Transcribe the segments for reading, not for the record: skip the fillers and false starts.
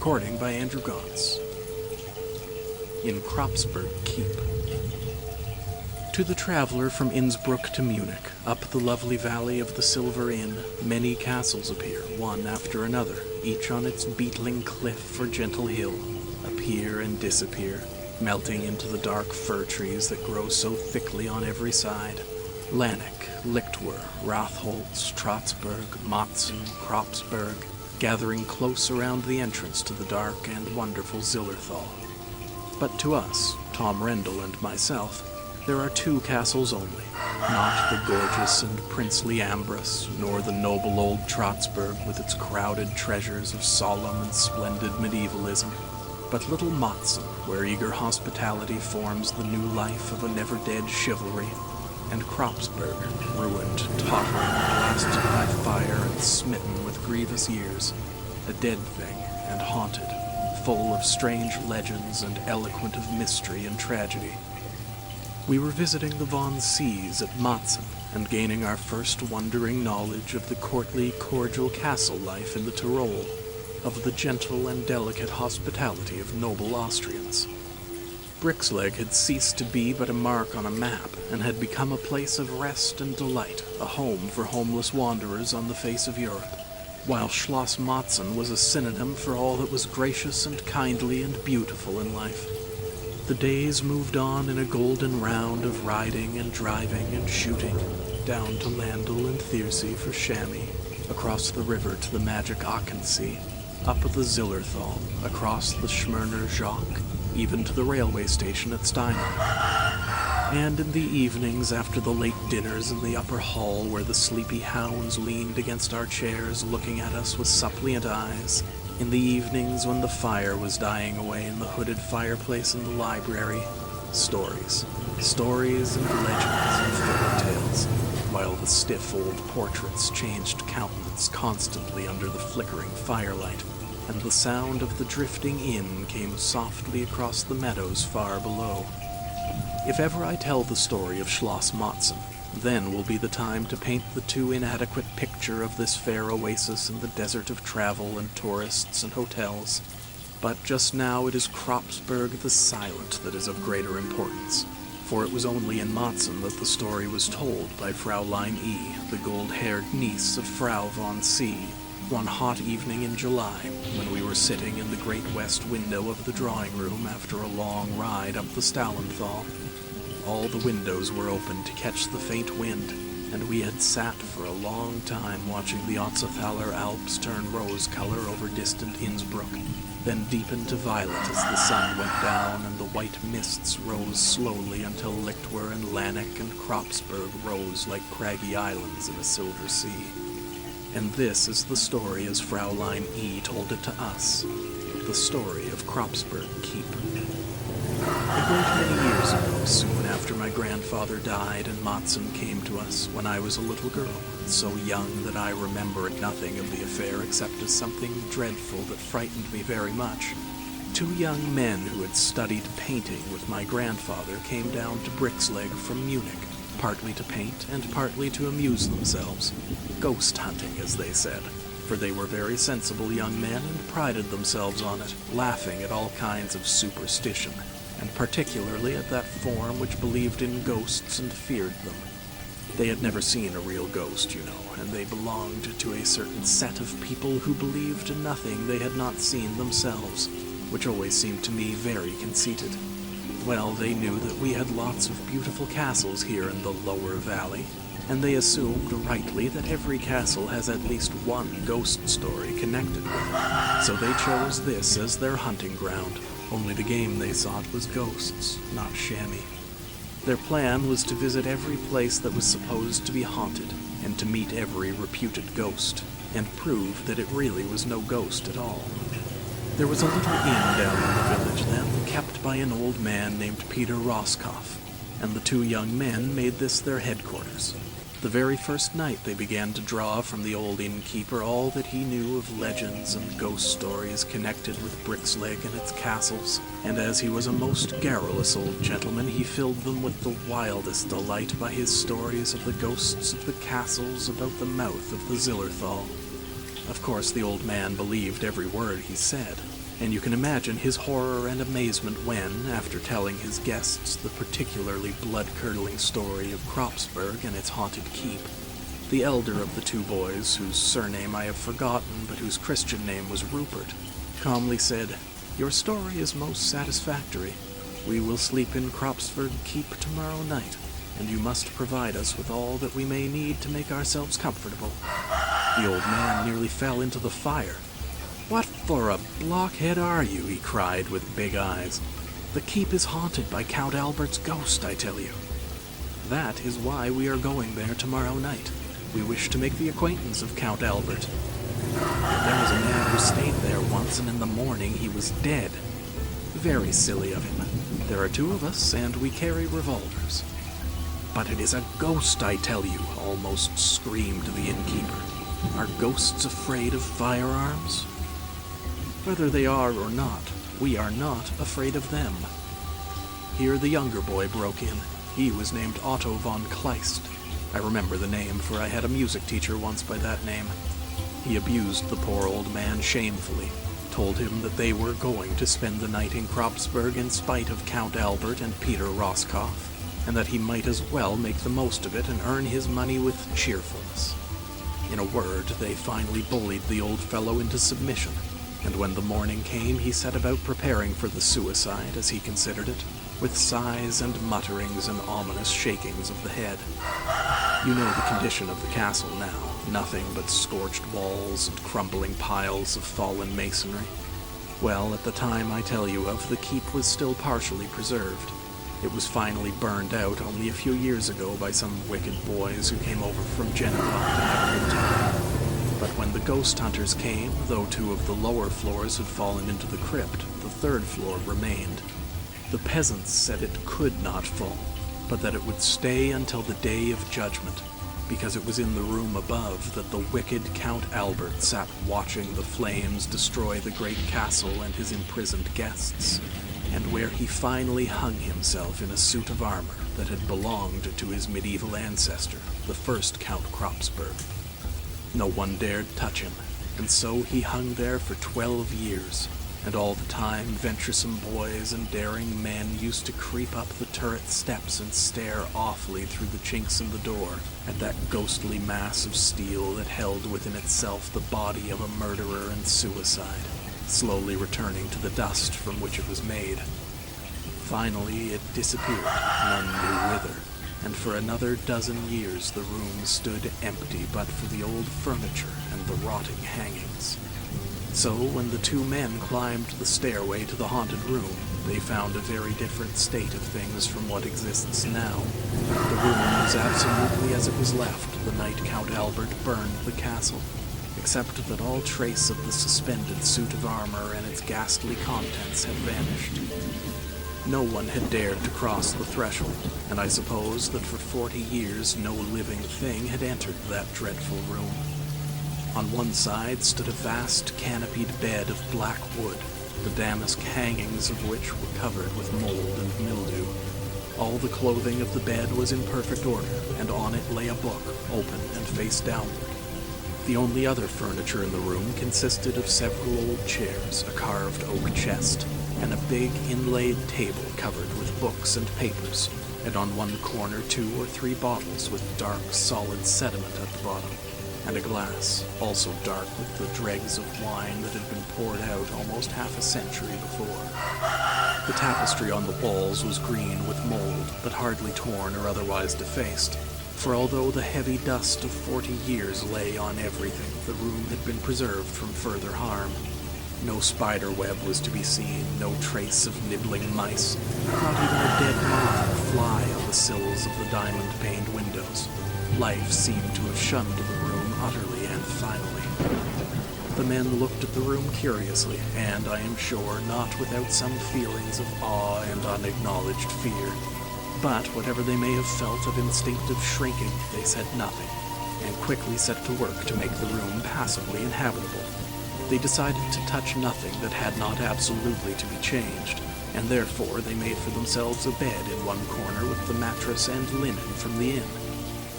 recording by Andrew Gaunce. In Kropfsberg Keep. To the traveler from Innsbruck to Munich, up the lovely valley of the Silver Inn, many castles appear, one after another, each on its beetling cliff or gentle hill, appear and disappear, melting into the dark fir trees that grow so thickly on every side. Lannick, Lichtwer, Rathholz, Trotzberg, Matzen, Kropfsberg, gathering close around the entrance to the dark and wonderful Zillerthal. But to us, Tom Rendell and myself, there are two castles only, not the gorgeous and princely Ambrus, nor the noble old Trotzberg with its crowded treasures of solemn and splendid medievalism, but little Matzen, where eager hospitality forms the new life of a never-dead chivalry, and Kropfsberg, ruined, tottering, blasted by fire and smitten with grievous years, a dead thing and haunted, full of strange legends and eloquent of mystery and tragedy. We were visiting the Von Sees at Matzen and gaining our first wondering knowledge of the courtly, cordial castle life in the Tyrol, of the gentle and delicate hospitality of noble Austrians. Brixleg had ceased to be but a mark on a map, and had become a place of rest and delight, a home for homeless wanderers on the face of Europe, while Schloss Matzen was a synonym for all that was gracious and kindly and beautiful in life. The days moved on in a golden round of riding and driving and shooting, down to Landl and Thiersee for chamois, across the river to the magic Aachen-See, up the Zillerthal, across the Schmerner Joch, even to the railway station at Steinau. And in the evenings after the late dinners in the upper hall where the sleepy hounds leaned against our chairs looking at us with suppliant eyes, in the evenings when the fire was dying away in the hooded fireplace in the library, stories and legends and fairy tales, while the stiff old portraits changed countenance constantly under the flickering firelight, and the sound of the drifting inn came softly across the meadows far below. If ever I tell the story of Schloss Matzen, then will be the time to paint the too inadequate picture of this fair oasis in the desert of travel and tourists and hotels. But just now it is Kropfsberg the Silent that is of greater importance, for it was only in Matzen that the story was told by Fraulein E., the gold-haired niece of Frau von C., one hot evening in July, when we were sitting in the great west window of the drawing room after a long ride up the Stahlenthal. All the windows were open to catch the faint wind, and we had sat for a long time watching the Otzenthaler Alps turn rose-color over distant Innsbruck, then deepen to violet as the sun went down and the white mists rose slowly until Lichtwer and Lannick and Kropfsberg rose like craggy islands in a silver sea. And this is the story as Fraulein E. told it to us, the story of Kropfsberg Keep. A great many years ago, soon after my grandfather died and Matzen came to us, when I was a little girl, so young that I remembered nothing of the affair except as something dreadful that frightened me very much, two young men who had studied painting with my grandfather came down to Brixleg from Munich, partly to paint and partly to amuse themselves, ghost hunting, as they said, for they were very sensible young men and prided themselves on it, laughing at all kinds of superstition, and particularly at that form which believed in ghosts and feared them. They had never seen a real ghost, you know, and they belonged to a certain set of people who believed in nothing they had not seen themselves, which always seemed to me very conceited. Well, they knew that we had lots of beautiful castles here in the lower valley, and they assumed rightly that every castle has at least one ghost story connected with it, so they chose this as their hunting ground, only the game they sought was ghosts, not chamois. Their plan was to visit every place that was supposed to be haunted, and to meet every reputed ghost, and prove that it really was no ghost at all. There was a little inn down in the village then, kept by an old man named Peter Roscoff, and the two young men made this their headquarters. The very first night they began to draw from the old innkeeper all that he knew of legends and ghost stories connected with Brixleg and its castles, and as he was a most garrulous old gentleman, he filled them with the wildest delight by his stories of the ghosts of the castles about the mouth of the Zillerthal. Of course, the old man believed every word he said, and you can imagine his horror and amazement when, after telling his guests the particularly blood-curdling story of Kropfsberg and its haunted keep, the elder of the two boys, whose surname I have forgotten but whose Christian name was Rupert, calmly said, "Your story is most satisfactory. We will sleep in Kropfsberg Keep tomorrow night, and you must provide us with all that we may need to make ourselves comfortable." The old man nearly fell into the fire. "What for a blockhead are you?" he cried with big eyes. "The keep is haunted by Count Albert's ghost, I tell you." "That is why we are going there tomorrow night. We wish to make the acquaintance of Count Albert. There was a man who stayed there once, and in the morning he was dead. Very silly of him. There are two of us, and we carry revolvers." "But it is a ghost, I tell you," almost screamed the innkeeper. "Are ghosts afraid of firearms?" "Whether they are or not, we are not afraid of them." Here the younger boy broke in. He was named Otto von Kleist. I remember the name, for I had a music teacher once by that name. He abused the poor old man shamefully, told him that they were going to spend the night in Kropfsberg in spite of Count Albert and Peter Roscoff, and that he might as well make the most of it and earn his money with cheerfulness. In a word, they finally bullied the old fellow into submission, and when the morning came he set about preparing for the suicide, as he considered it, with sighs and mutterings and ominous shakings of the head. You know the condition of the castle now, nothing but scorched walls and crumbling piles of fallen masonry. Well, at the time I tell you of, the keep was still partially preserved. It was finally burned out only a few years ago by some wicked boys who came over from Geneva to have a good time. But when the ghost hunters came, though two of the lower floors had fallen into the crypt, the third floor remained. The peasants said it could not fall, but that it would stay until the day of judgment, because it was in the room above that the wicked Count Albert sat watching the flames destroy the great castle and his imprisoned guests, and where he finally hung himself in a suit of armor that had belonged to his medieval ancestor, the first Count Kropfsberg. No one dared touch him, and so he hung there for 12 years, and all the time venturesome boys and daring men used to creep up the turret steps and stare awfully through the chinks in the door at that ghostly mass of steel that held within itself the body of a murderer and suicide, slowly returning to the dust from which it was made. Finally it disappeared, none knew whither, and for another dozen years the room stood empty but for the old furniture and the rotting hangings. So when the two men climbed the stairway to the haunted room, they found a very different state of things from what exists now. The room was absolutely as it was left the night Count Albert burned the castle, except that all trace of the suspended suit of armor and its ghastly contents had vanished. No one had dared to cross the threshold, and I suppose that for 40 years no living thing had entered that dreadful room. On one side stood a vast canopied bed of black wood, the damask hangings of which were covered with mold and mildew. All the clothing of the bed was in perfect order, and on it lay a book, open and face downward. The only other furniture in the room consisted of several old chairs, a carved oak chest, and a big inlaid table covered with books and papers, and on one corner 2 or 3 bottles with dark, solid sediment at the bottom, and a glass, also dark with the dregs of wine that had been poured out almost half a century before. The tapestry on the walls was green with mold, but hardly torn or otherwise defaced, for although the heavy dust of 40 years lay on everything, the room had been preserved from further harm. No spider web was to be seen, no trace of nibbling mice, not even a dead moth or fly on the sills of the diamond-paned windows. Life seemed to have shunned the room utterly and finally. The men looked at the room curiously, and I am sure not without some feelings of awe and unacknowledged fear. But whatever they may have felt of instinctive shrinking, they said nothing, and quickly set to work to make the room passably inhabitable. They decided to touch nothing that had not absolutely to be changed, and therefore they made for themselves a bed in one corner with the mattress and linen from the inn.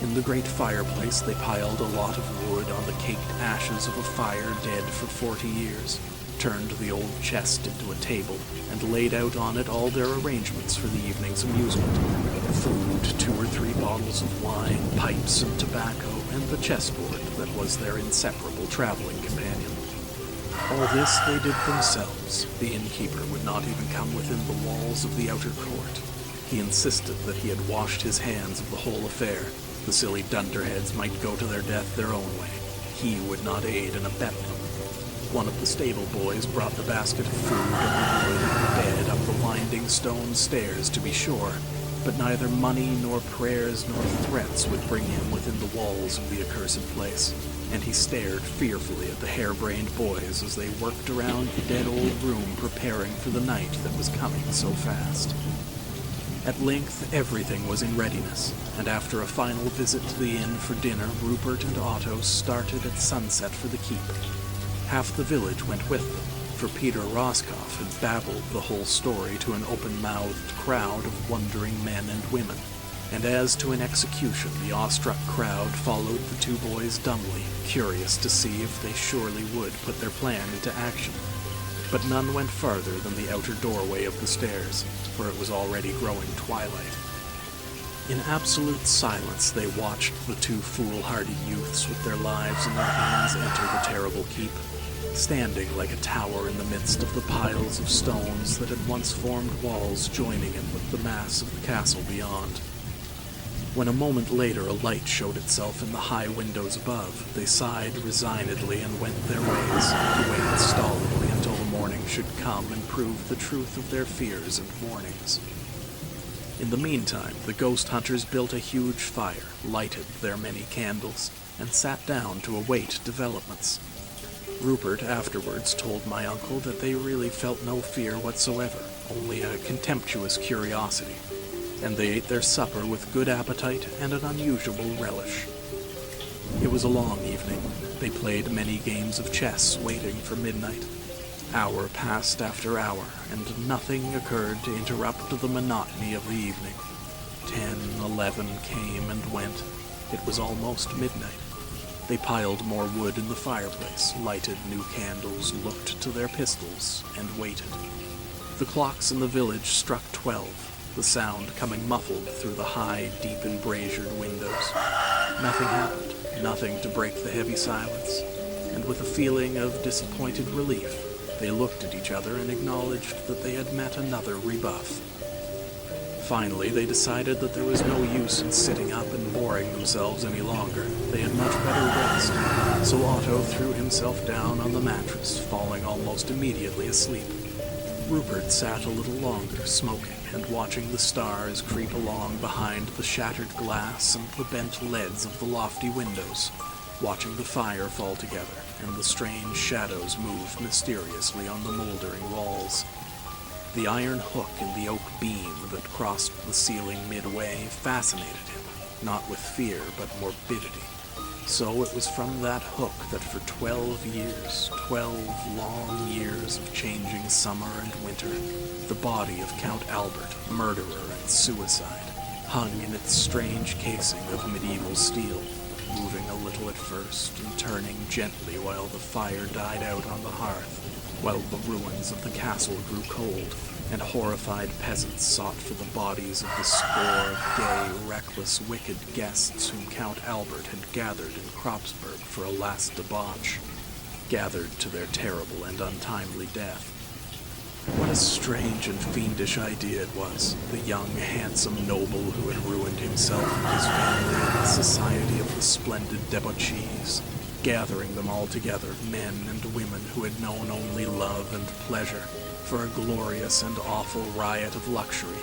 In the great fireplace they piled a lot of wood on the caked ashes of a fire dead for 40 years, turned the old chest into a table, and laid out on it all their arrangements for the evening's amusement. Food, 2 or 3 bottles of wine, pipes and tobacco, and the chessboard that was their inseparable traveling companion. All this they did themselves. The innkeeper would not even come within the walls of the outer court. He insisted that he had washed his hands of the whole affair. The silly dunderheads might go to their death their own way. He would not aid and abet them. One of the stable boys brought the basket of food and the bed up the winding stone stairs, to be sure, but neither money nor prayers nor threats would bring him within the walls of the accursed place, and he stared fearfully at the harebrained boys as they worked around the dead old room preparing for the night that was coming so fast. At length everything was in readiness, and after a final visit to the inn for dinner, Rupert and Otto started at sunset for the keep. Half the village went with them, for Peter Roscoff had babbled the whole story to an open-mouthed crowd of wondering men and women, and as to an execution, the awestruck crowd followed the 2 boys dumbly, curious to see if they surely would put their plan into action. But none went farther than the outer doorway of the stairs, for it was already growing twilight. In absolute silence they watched the 2 foolhardy youths with their lives in their hands enter the terrible keep, standing like a tower in the midst of the piles of stones that had once formed walls joining it with the mass of the castle beyond. When a moment later a light showed itself in the high windows above, they sighed resignedly and went their ways, to wait stolidly until the morning should come and prove the truth of their fears and warnings. In the meantime, the ghost hunters built a huge fire, lighted their many candles, and sat down to await developments. Rupert afterwards told my uncle that they really felt no fear whatsoever, only a contemptuous curiosity, and they ate their supper with good appetite and an unusual relish. It was a long evening. They played many games of chess, waiting for midnight. Hour passed after hour, and nothing occurred to interrupt the monotony of the evening. 10, 11 came and went. It was almost midnight. They piled more wood in the fireplace, lighted new candles, looked to their pistols, and waited. The clocks in the village struck 12, the sound coming muffled through the high, deep embrasured windows. Nothing happened, nothing to break the heavy silence, and with a feeling of disappointed relief, they looked at each other and acknowledged that they had met another rebuff. Finally, they decided that there was no use in sitting up and boring themselves any longer. They had much better rest, so Otto threw himself down on the mattress, falling almost immediately asleep. Rupert sat a little longer, smoking and watching the stars creep along behind the shattered glass and the bent leads of the lofty windows, watching the fire fall together and the strange shadows move mysteriously on the moldering walls. The iron hook in the oak beam that crossed the ceiling midway fascinated him, not with fear but morbidity. So it was from that hook that for 12 years, 12 long years of changing summer and winter, the body of Count Albert, murderer and suicide, hung in its strange casing of medieval steel, moving a little at first and turning gently while the fire died out on the hearth, while the ruins of the castle grew cold, and horrified peasants sought for the bodies of the score of gay, reckless, wicked guests whom Count Albert had gathered in Kropfsberg for a last debauch, gathered to their terrible and untimely death. What a strange and fiendish idea it was, the young, handsome noble who had ruined himself and his family in the society of the splendid debauchees, gathering them all together, men and women who had known only love and pleasure, for a glorious and awful riot of luxury,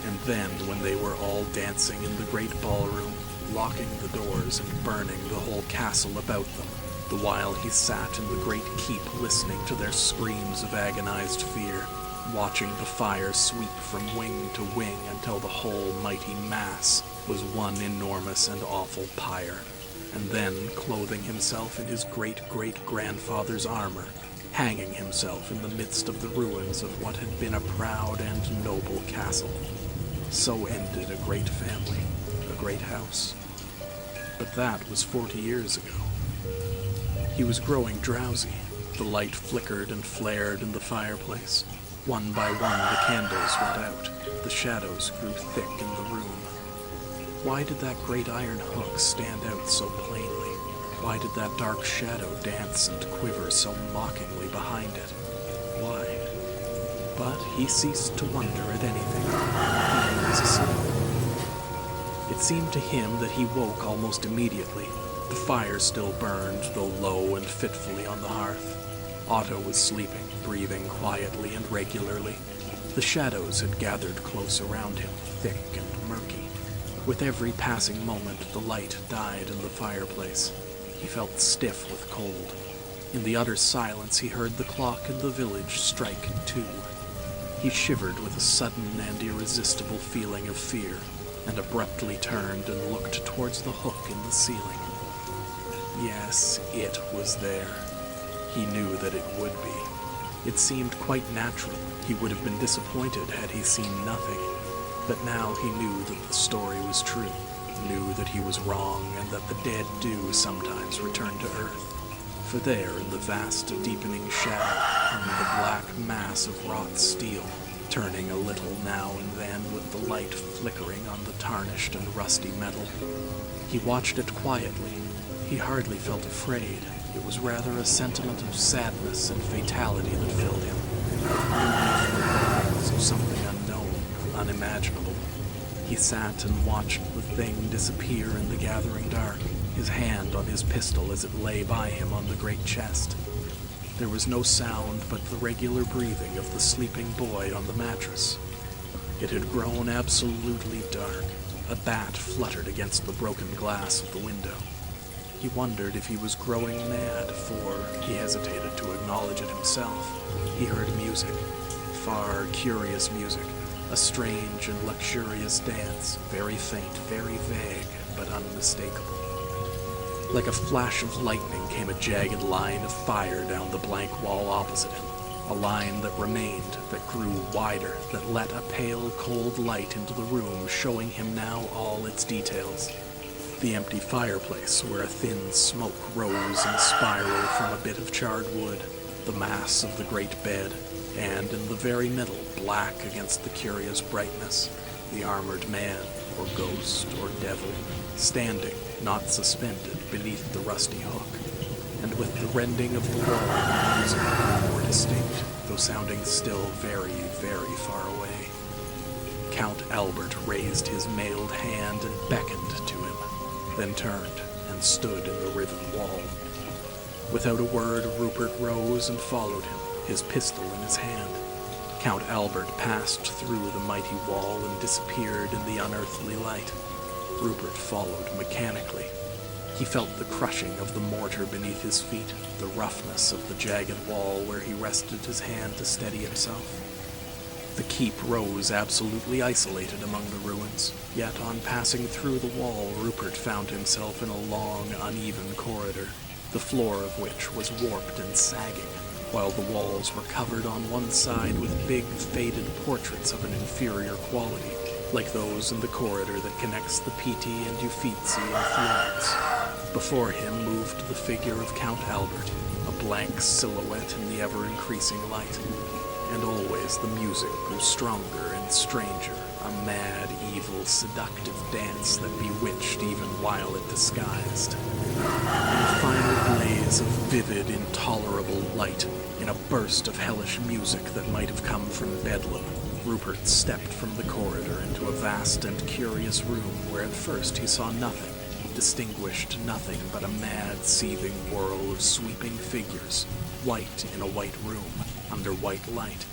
and then, when they were all dancing in the great ballroom, locking the doors and burning the whole castle about them, the while he sat in the great keep listening to their screams of agonized fear, watching the fire sweep from wing to wing until the whole mighty mass was one enormous and awful pyre, and then, clothing himself in his great-great-grandfather's armor, hanging himself in the midst of the ruins of what had been a proud and noble castle. So ended a great family, a great house. But that was 40 years ago. He was growing drowsy. The light flickered and flared in the fireplace. One by one the candles went out. The shadows grew thick in the room. Why did that great iron hook stand out so plainly? Why did that dark shadow dance and quiver so mockingly behind it? Why? But he ceased to wonder at anything. He was asleep. It seemed to him that he woke almost immediately. The fire still burned, though low and fitfully on the hearth. Otto was sleeping, breathing quietly and regularly. The shadows had gathered close around him, thick and murky. With every passing moment, the light died in the fireplace. He felt stiff with cold. In the utter silence, he heard the clock in the village strike 2. He shivered with a sudden and irresistible feeling of fear, and abruptly turned and looked towards the hook in the ceiling. Yes, it was there. He knew that it would be. It seemed quite natural. He would have been disappointed had he seen nothing. But now he knew that the story was true, knew that he was wrong, and that the dead do sometimes return to earth. For there, in the vast, deepening shadow, hung the black mass of wrought steel, turning a little now and then with the light flickering on the tarnished and rusty metal. He watched it quietly. He hardly felt afraid. It was rather a sentiment of sadness and fatality that filled him. Of something unknown, unimaginable. He sat and watched the thing disappear in the gathering dark, his hand on his pistol as it lay by him on the great chest. There was no sound but the regular breathing of the sleeping boy on the mattress. It had grown absolutely dark. A bat fluttered against the broken glass of the window. He wondered if he was growing mad, for he hesitated to acknowledge it himself. He heard music, far, curious music, a strange and luxurious dance, very faint, very vague, but unmistakable. Like a flash of lightning came a jagged line of fire down the blank wall opposite him, a line that remained, that grew wider, that let a pale, cold light into the room, showing him now all its details. The empty fireplace, where a thin smoke rose in a spiral from a bit of charred wood, the mass of the great bed, and in the very middle, black against the curious brightness, the armored man, or ghost, or devil, standing, not suspended, beneath the rusty hook, and with the rending of the wall, the music grew more distinct, though sounding still very, very far away. Count Albert raised his mailed hand and beckoned to him, then turned and stood in the riven wall. Without a word, Rupert rose and followed him, his pistol in his hand. Count Albert passed through the mighty wall and disappeared in the unearthly light. Rupert followed mechanically. He felt the crushing of the mortar beneath his feet, the roughness of the jagged wall where he rested his hand to steady himself. The keep rose absolutely isolated among the ruins, yet on passing through the wall, Rupert found himself in a long, uneven corridor, the floor of which was warped and sagging, while the walls were covered on one side with big, faded portraits of an inferior quality, like those in the corridor that connects the Pitti and Uffizi in Florence. Before him moved the figure of Count Albert, a blank silhouette in the ever-increasing light. And always the music grew stronger and stranger, a mad, evil, seductive dance that bewitched even while it disguised. In a final blaze of vivid, intolerable light, in a burst of hellish music that might have come from Bedlam, Rupert stepped from the corridor into a vast and curious room where at first he saw nothing, distinguished nothing but a mad, seething whirl of sweeping figures, white in a white room, under white light,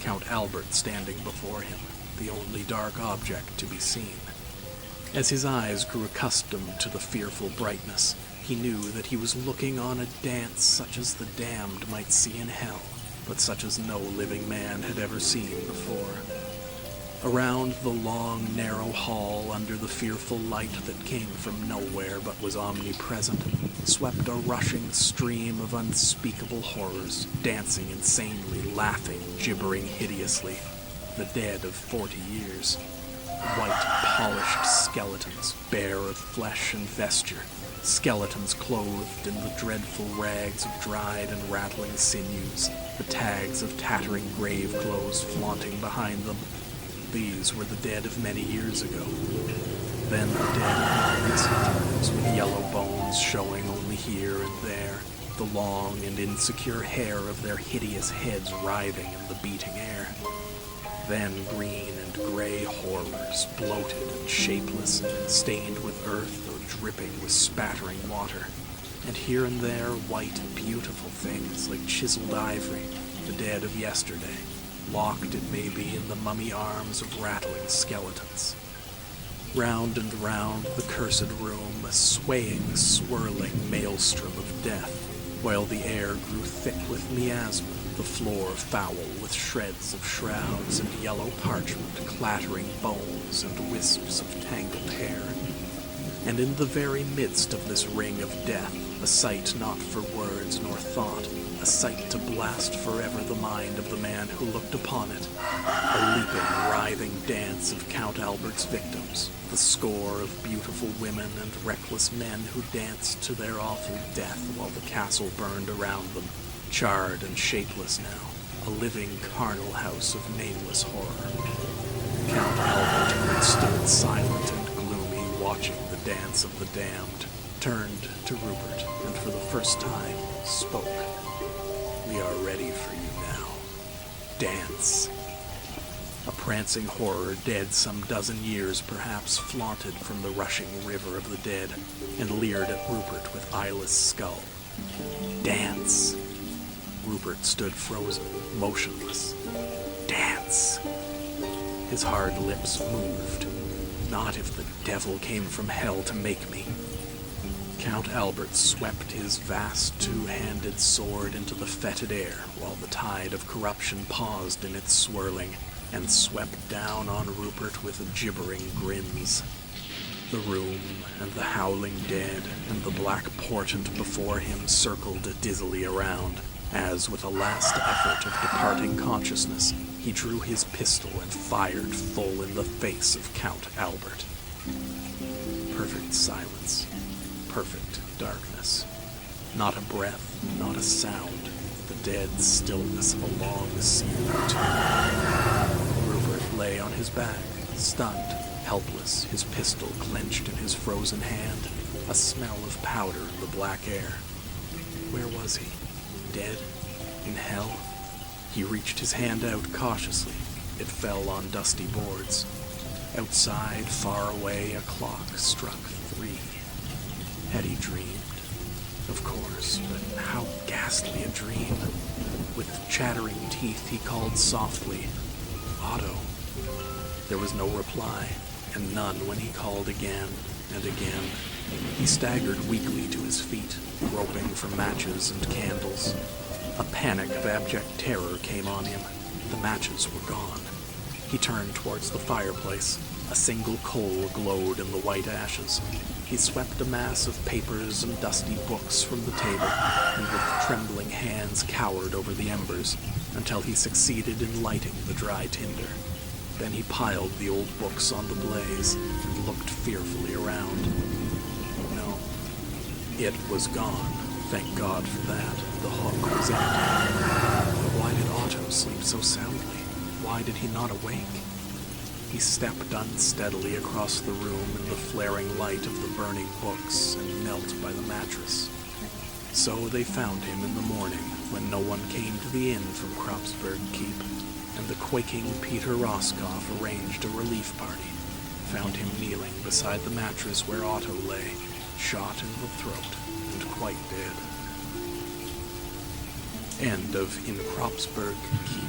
Count Albert standing before him, the only dark object to be seen. As his eyes grew accustomed to the fearful brightness, he knew that he was looking on a dance such as the damned might see in hell, but such as no living man had ever seen before. Around the long, narrow hall, under the fearful light that came from nowhere but was omnipresent, swept a rushing stream of unspeakable horrors, dancing insanely, laughing, gibbering hideously, the dead of 40 years. White, polished skeletons, bare of flesh and vesture, Skeletons clothed in the dreadful rags of dried and rattling sinews, the tags of tattering grave clothes flaunting behind them. These were the dead of many years ago. Then the dead in recent times, with yellow bones showing only here and there, the long and insecure hair of their hideous heads writhing in the beating air. Then green and gray horrors, bloated and shapeless, stained with earth or dripping with spattering water. And here and there, white, beautiful things like chiseled ivory, the dead of yesterday, locked, it may be, in the mummy arms of rattling skeletons. Round and round the cursed room, a swaying, swirling maelstrom of death, while the air grew thick with miasma, the floor foul with shreds of shrouds and yellow parchment, clattering bones and wisps of tangled hair. And in the very midst of this ring of death, a sight not for words nor thought, a sight to blast forever the mind of the man who looked upon it, a leaping, writhing dance of Count Albert's victims, the score of beautiful women and reckless men who danced to their awful death while the castle burned around them, charred and shapeless now, a living carnal house of nameless horror. Count Albert, who had stood silent and gloomy, watching the dance of the damned, turned to Rupert, and for the first time spoke. "We are ready for you now. Dance." A prancing horror, dead some dozen years perhaps, flaunted from the rushing river of the dead, and leered at Rupert with eyeless skull. "Dance." Rupert stood frozen, motionless. "Dance." His hard lips moved. "Not if the devil came from hell to make me." Count Albert swept his vast two-handed sword into the fetid air, while the tide of corruption paused in its swirling, and swept down on Rupert with gibbering grins. The room, and the howling dead, and the black portent before him circled dizzily around, as, with a last effort of departing consciousness, he drew his pistol and fired full in the face of Count Albert. Perfect silence. Perfect darkness. Not a breath, not a sound. The dead stillness of a long sealed tomb. Rupert lay on his back, stunned, helpless, his pistol clenched in his frozen hand, a smell of powder in the black air. Where was he? Dead? In hell? He reached his hand out cautiously. It fell on dusty boards. Outside, far away, a clock struck 3. Had he dreamed? Of course, but how ghastly a dream. With chattering teeth he called softly, "Otto." There was no reply, and none when he called again and again. He staggered weakly to his feet, groping for matches and candles. A panic of abject terror came on him. The matches were gone. He turned towards the fireplace. A single coal glowed in the white ashes. He swept a mass of papers and dusty books from the table, and with trembling hands cowered over the embers, until he succeeded in lighting the dry tinder. Then he piled the old books on the blaze, and looked fearfully around. No, it was gone. Thank God for that. The hook was empty. But why did Otto sleep so soundly? Why did he not awake? He stepped unsteadily across the room in the flaring light of the burning books and knelt by the mattress. So they found him in the morning, when no one came to the inn from Kropfsberg Keep, and the quaking Peter Roscoff arranged a relief party, found him kneeling beside the mattress where Otto lay, shot in the throat and quite dead. End of In Kropfsberg Keep.